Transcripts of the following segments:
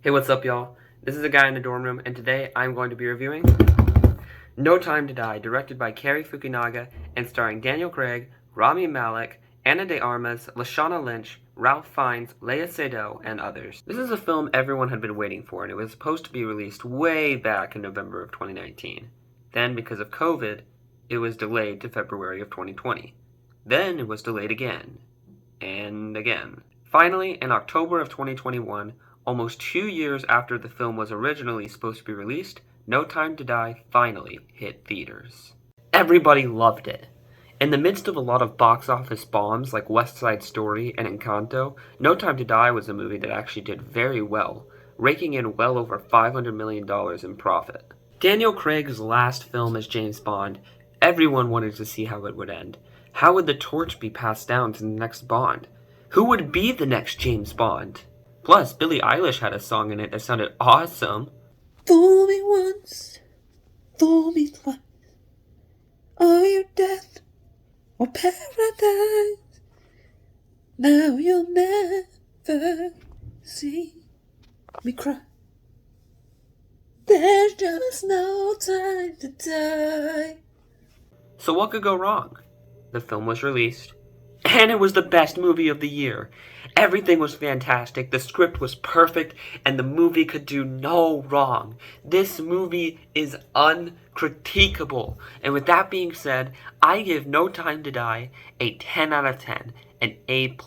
Hey, what's up, y'all? This is a guy in the dorm room, and today I'm going to be reviewing No Time to Die, directed by Cary Fukunaga and starring Daniel Craig, Rami Malek, Ana de Armas, Lashana Lynch, Ralph Fiennes, Léa Seydoux, and others. This is a film everyone had been waiting for, and it was supposed to be released way back in November of 2019. Then, because of COVID, it was delayed to February of 2020. Then it was delayed again, and again. Finally, in October of 2021, almost 2 years after the film was originally supposed to be released, No Time to Die finally hit theaters. Everybody loved it. In the midst of a lot of box office bombs like West Side Story and Encanto, No Time to Die was a movie that actually did very well, raking in well over $500 million in profit. Daniel Craig's last film as James Bond, everyone wanted to see how it would end. How would the torch be passed down to the next Bond? Who would be the next James Bond? Plus, Billie Eilish had a song in it that sounded awesome. Fool me once, fool me twice. Are you death or paradise? Now you'll never see me cry. There's just no time to die. So what could go wrong? The film was released, and it was the best movie of the year. Everything was fantastic, the script was perfect, and the movie could do no wrong. This movie is uncritiquable. And with that being said, I give No Time to Die a 10 out of 10, an A+.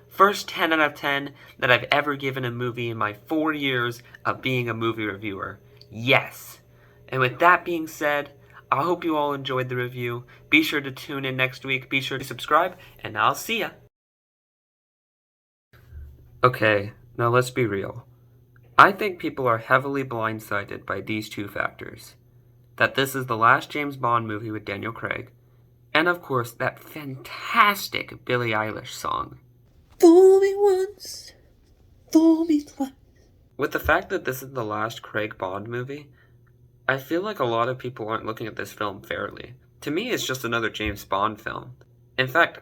First 10 out of 10 that I've ever given a movie in my 4 years of being a movie reviewer. Yes. And with that being said, I hope you all enjoyed the review. Be sure to tune in next week. Be sure to subscribe, and I'll see ya. Okay, now let's be real. I think people are heavily blindsided by these two factors. That this is the last James Bond movie with Daniel Craig, and of course that fantastic Billie Eilish song. Fool me once, fool me twice. With the fact that this is the last Craig Bond movie, I feel like a lot of people aren't looking at this film fairly. To me, it's just another James Bond film. In fact,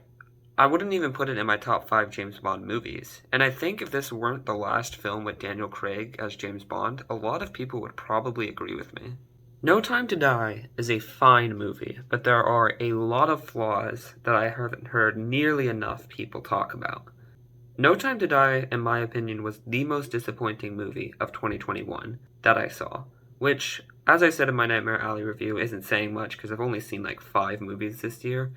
I wouldn't even put it in my top 5 James Bond movies. And I think if this weren't the last film with Daniel Craig as James Bond, a lot of people would probably agree with me. No Time to Die is a fine movie, but there are a lot of flaws that I haven't heard nearly enough people talk about. No Time to Die, in my opinion, was the most disappointing movie of 2021 that I saw, which, as I said in my Nightmare Alley review, isn't saying much because I've only seen like 5 movies this year,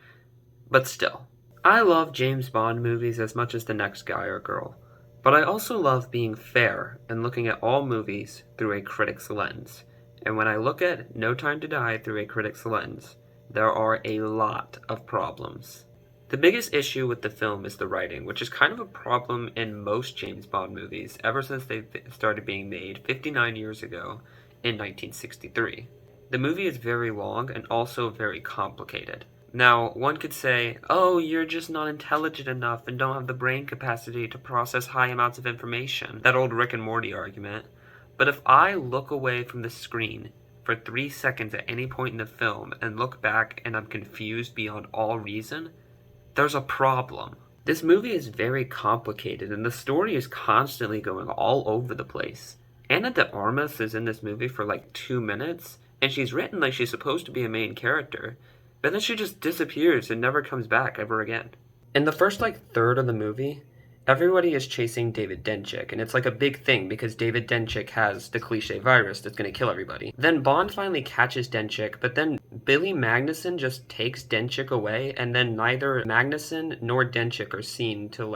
but still. I love James Bond movies as much as the next guy or girl, but I also love being fair and looking at all movies through a critic's lens. And when I look at No Time to Die through a critic's lens, there are a lot of problems. The biggest issue with the film is the writing, which is kind of a problem in most James Bond movies ever since they started being made 59 years ago in 1963. The movie is very long and also very complicated. Now, one could say, oh, you're just not intelligent enough and don't have the brain capacity to process high amounts of information. That old Rick and Morty argument. But if I look away from the screen for 3 seconds at any point in the film and look back and I'm confused beyond all reason, there's a problem. This movie is very complicated and the story is constantly going all over the place. Ana de Armas is in this movie for like 2 minutes, and she's written like she's supposed to be a main character. But then she just disappears and never comes back ever again. In the first third of the movie, everybody is chasing David Dencik, and it's like a big thing because David Dencik has the cliché virus that's going to kill everybody. Then Bond finally catches Dencik, but then Billy Magnussen just takes Dencik away, and then neither Magnussen nor Dencik are seen till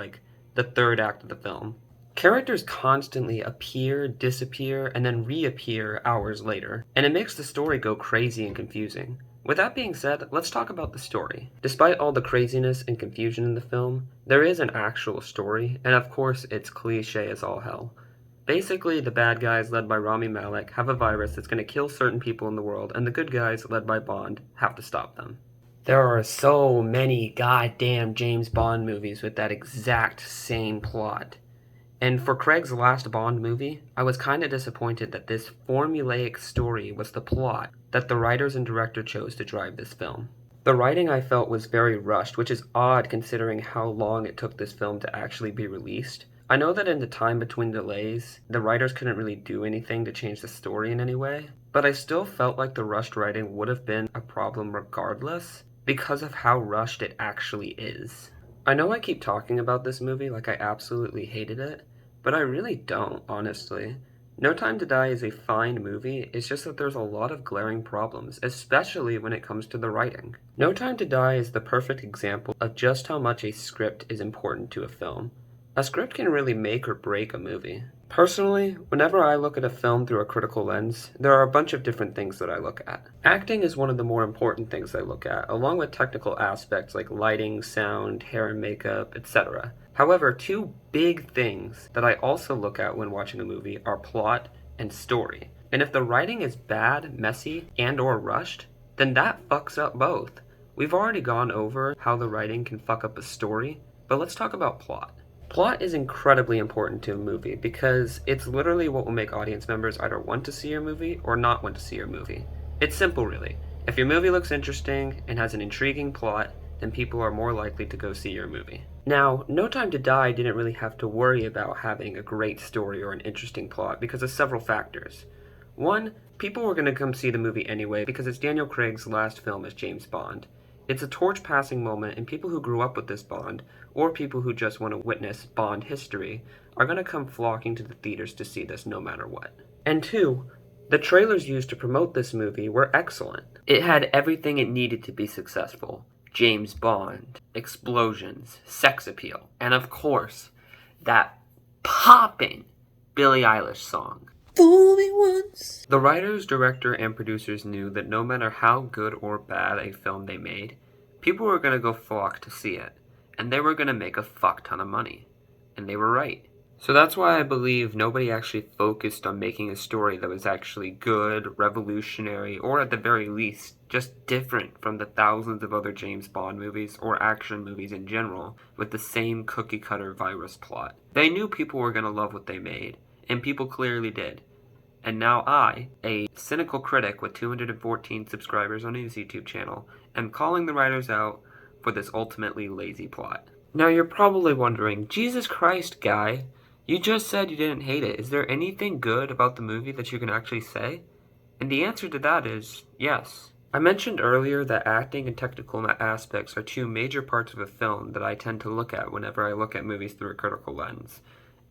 the third act of the film. Characters constantly appear, disappear, and then reappear hours later, and it makes the story go crazy and confusing. With that being said, let's talk about the story. Despite all the craziness and confusion in the film, there is an actual story, and of course it's cliche as all hell. Basically, the bad guys, led by Rami Malek, have a virus that's going to kill certain people in the world, and the good guys, led by Bond, have to stop them. There are so many goddamn James Bond movies with that exact same plot. And for Craig's last Bond movie, I was kinda disappointed that this formulaic story was the plot that the writers and director chose to drive this film. The writing I felt was very rushed, which is odd considering how long it took this film to actually be released. I know that in the time between delays, the writers couldn't really do anything to change the story in any way, but I still felt like the rushed writing would have been a problem regardless because of how rushed it actually is. I know I keep talking about this movie like I absolutely hated it, but I really don't, honestly. No Time to Die is a fine movie, it's just that there's a lot of glaring problems, especially when it comes to the writing. No Time to Die is the perfect example of just how much a script is important to a film. A script can really make or break a movie. Personally, whenever I look at a film through a critical lens, there are a bunch of different things that I look at. Acting is one of the more important things I look at, along with technical aspects like lighting, sound, hair and makeup, etc. However, two big things that I also look at when watching a movie are plot and story. And if the writing is bad, messy, and or rushed, then that fucks up both. We've already gone over how the writing can fuck up a story, but let's talk about plot. Plot is incredibly important to a movie because it's literally what will make audience members either want to see your movie or not want to see your movie. It's simple, really. If your movie looks interesting and has an intriguing plot, then people are more likely to go see your movie. Now, No Time to Die didn't really have to worry about having a great story or an interesting plot because of several factors. One, people were going to come see the movie anyway because it's Daniel Craig's last film as James Bond. It's a torch-passing moment, and people who grew up with this Bond, or people who just want to witness Bond history, are going to come flocking to the theaters to see this no matter what. And two, the trailers used to promote this movie were excellent. It had everything it needed to be successful. James Bond, explosions, sex appeal, and of course, that poppin' Billie Eilish song. Fool me once. The writers, director, and producers knew that no matter how good or bad a film they made, people were going to go flock to see it, and they were going to make a fuck ton of money. And they were right. So that's why I believe nobody actually focused on making a story that was actually good, revolutionary, or at the very least, just different from the thousands of other James Bond movies or action movies in general with the same cookie-cutter virus plot. They knew people were going to love what they made, and people clearly did. And now I, a cynical critic with 214 subscribers on his YouTube channel, am calling the writers out for this ultimately lazy plot. Now you're probably wondering, Jesus Christ, guy, you just said you didn't hate it. Is there anything good about the movie that you can actually say? And the answer to that is yes. I mentioned earlier that acting and technical aspects are two major parts of a film that I tend to look at whenever I look at movies through a critical lens.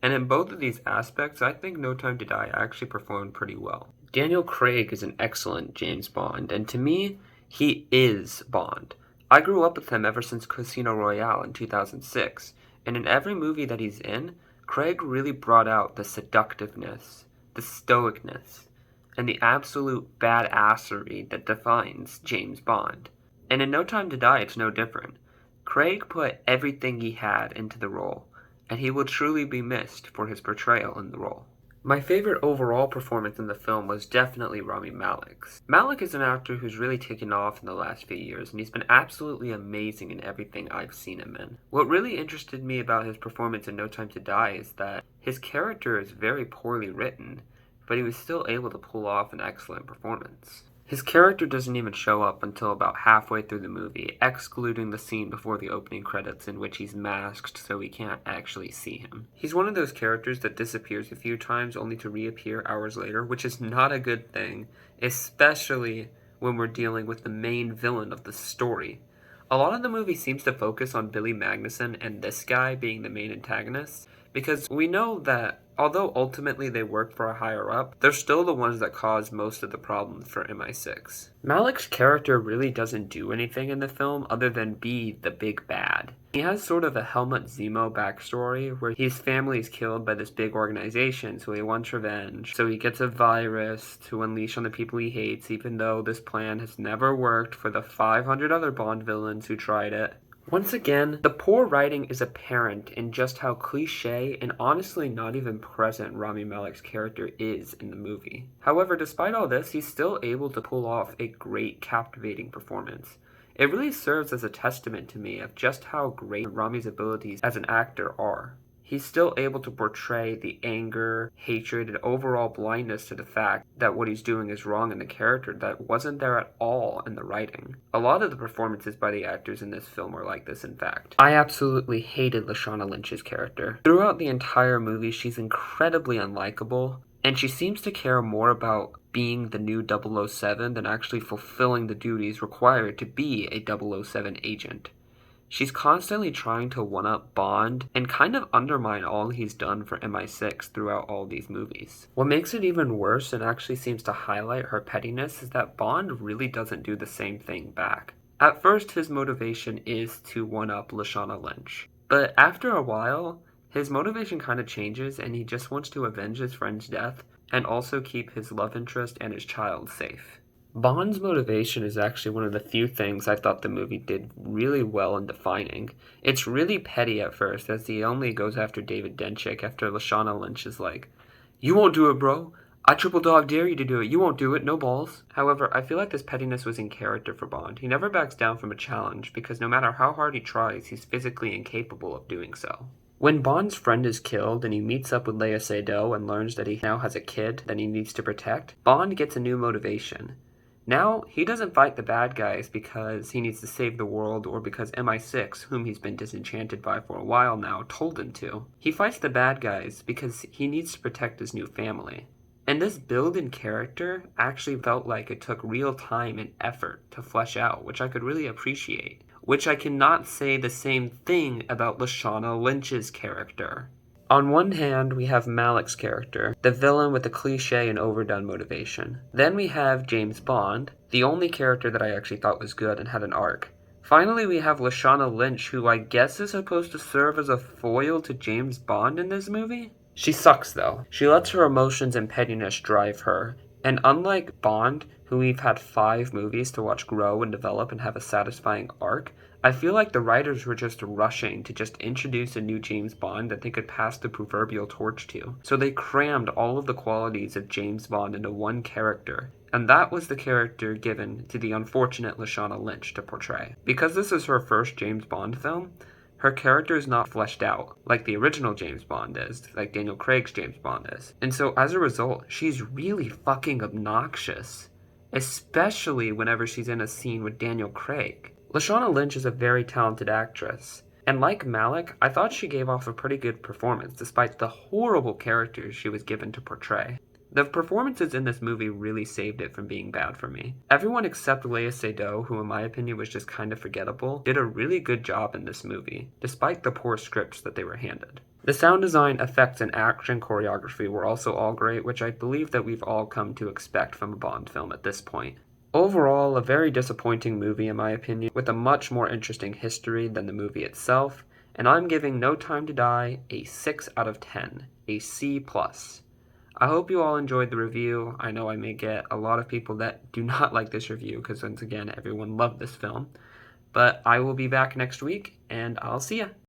And in both of these aspects, I think No Time to Die actually performed pretty well. Daniel Craig is an excellent James Bond, and to me, he is Bond. I grew up with him ever since Casino Royale in 2006, and in every movie that he's in, Craig really brought out the seductiveness, the stoicness, and the absolute badassery that defines James Bond. And in No Time to Die, it's no different. Craig put everything he had into the role, and he will truly be missed for his portrayal in the role. My favorite overall performance in the film was definitely Rami Malek's. Malek is an actor who's really taken off in the last few years, and he's been absolutely amazing in everything I've seen him in. What really interested me about his performance in No Time to Die is that his character is very poorly written, but he was still able to pull off an excellent performance. His character doesn't even show up until about halfway through the movie, excluding the scene before the opening credits in which he's masked so we can't actually see him. He's one of those characters that disappears a few times only to reappear hours later, which is not a good thing, especially when we're dealing with the main villain of the story. A lot of the movie seems to focus on Billy Magnussen and this guy being the main antagonists, because we know that although ultimately they work for a higher up, they're still the ones that cause most of the problems for MI6. Malek's character really doesn't do anything in the film other than be the big bad. He has sort of a Helmut Zemo backstory where his family is killed by this big organization, so he wants revenge. So he gets a virus to unleash on the people he hates, even though this plan has never worked for the 500 other Bond villains who tried it. Once again, the poor writing is apparent in just how cliché and honestly not even present Rami Malek's character is in the movie. However, despite all this, he's still able to pull off a great, captivating performance. It really serves as a testament to me of just how great Rami's abilities as an actor are. he's still able to portray the anger, hatred, and overall blindness to the fact that what he's doing is wrong in the character that wasn't there at all in the writing. A lot of the performances by the actors in this film are like this, in fact. I absolutely hated Lashana Lynch's character. Throughout the entire movie, she's incredibly unlikable, and she seems to care more about being the new 007 than actually fulfilling the duties required to be a 007 agent. She's constantly trying to one-up Bond and kind of undermine all he's done for MI6 throughout all these movies. What makes it even worse and actually seems to highlight her pettiness is that Bond really doesn't do the same thing back. At first, his motivation is to one-up Lashana Lynch. But after a while, his motivation kind of changes and he just wants to avenge his friend's death and also keep his love interest and his child safe. Bond's motivation is actually one of the few things I thought the movie did really well in defining. It's really petty at first, as he only goes after David Dencik after Lashana Lynch is like, "You won't do it, bro. I triple dog dare you to do it. You won't do it. No balls." However, I feel like this pettiness was in character for Bond. He never backs down from a challenge because no matter how hard he tries, he's physically incapable of doing so. When Bond's friend is killed and he meets up with Léa Seydoux and learns that he now has a kid that he needs to protect, Bond gets a new motivation. Now, he doesn't fight the bad guys because he needs to save the world or because MI6, whom he's been disenchanted by for a while now, told him to. He fights the bad guys because he needs to protect his new family. And this build in character actually felt like it took real time and effort to flesh out, which I could really appreciate. Which I cannot say the same thing about Lashana Lynch's character. On one hand, we have Malik's character, the villain with the cliché and overdone motivation. Then we have James Bond, the only character that I actually thought was good and had an arc. Finally, we have Lashana Lynch, who I guess is supposed to serve as a foil to James Bond in this movie? She sucks, though. She lets her emotions and pettiness drive her. And unlike Bond, who we've had 5 movies to watch grow and develop and have a satisfying arc, I feel like the writers were just rushing to just introduce a new James Bond that they could pass the proverbial torch to. So they crammed all of the qualities of James Bond into one character. And that was the character given to the unfortunate Lashana Lynch to portray. Because this is her first James Bond film, her character is not fleshed out like the original James Bond is, like Daniel Craig's James Bond is. And so as a result, she's really fucking obnoxious. Especially whenever she's in a scene with Daniel Craig. Lashana Lynch is a very talented actress. And like Malik, I thought she gave off a pretty good performance despite the horrible characters she was given to portray. The performances in this movie really saved it from being bad for me. Everyone except Léa Seydoux, who in my opinion was just kind of forgettable, did a really good job in this movie, despite the poor scripts that they were handed. The sound design, effects, and action choreography were also all great, which I believe that we've all come to expect from a Bond film at this point. Overall, a very disappointing movie in my opinion, with a much more interesting history than the movie itself, and I'm giving No Time to Die a 6 out of 10, a C+. I hope you all enjoyed the review. I know I may get a lot of people that do not like this review because once again, everyone loved this film. But I will be back next week, and I'll see ya.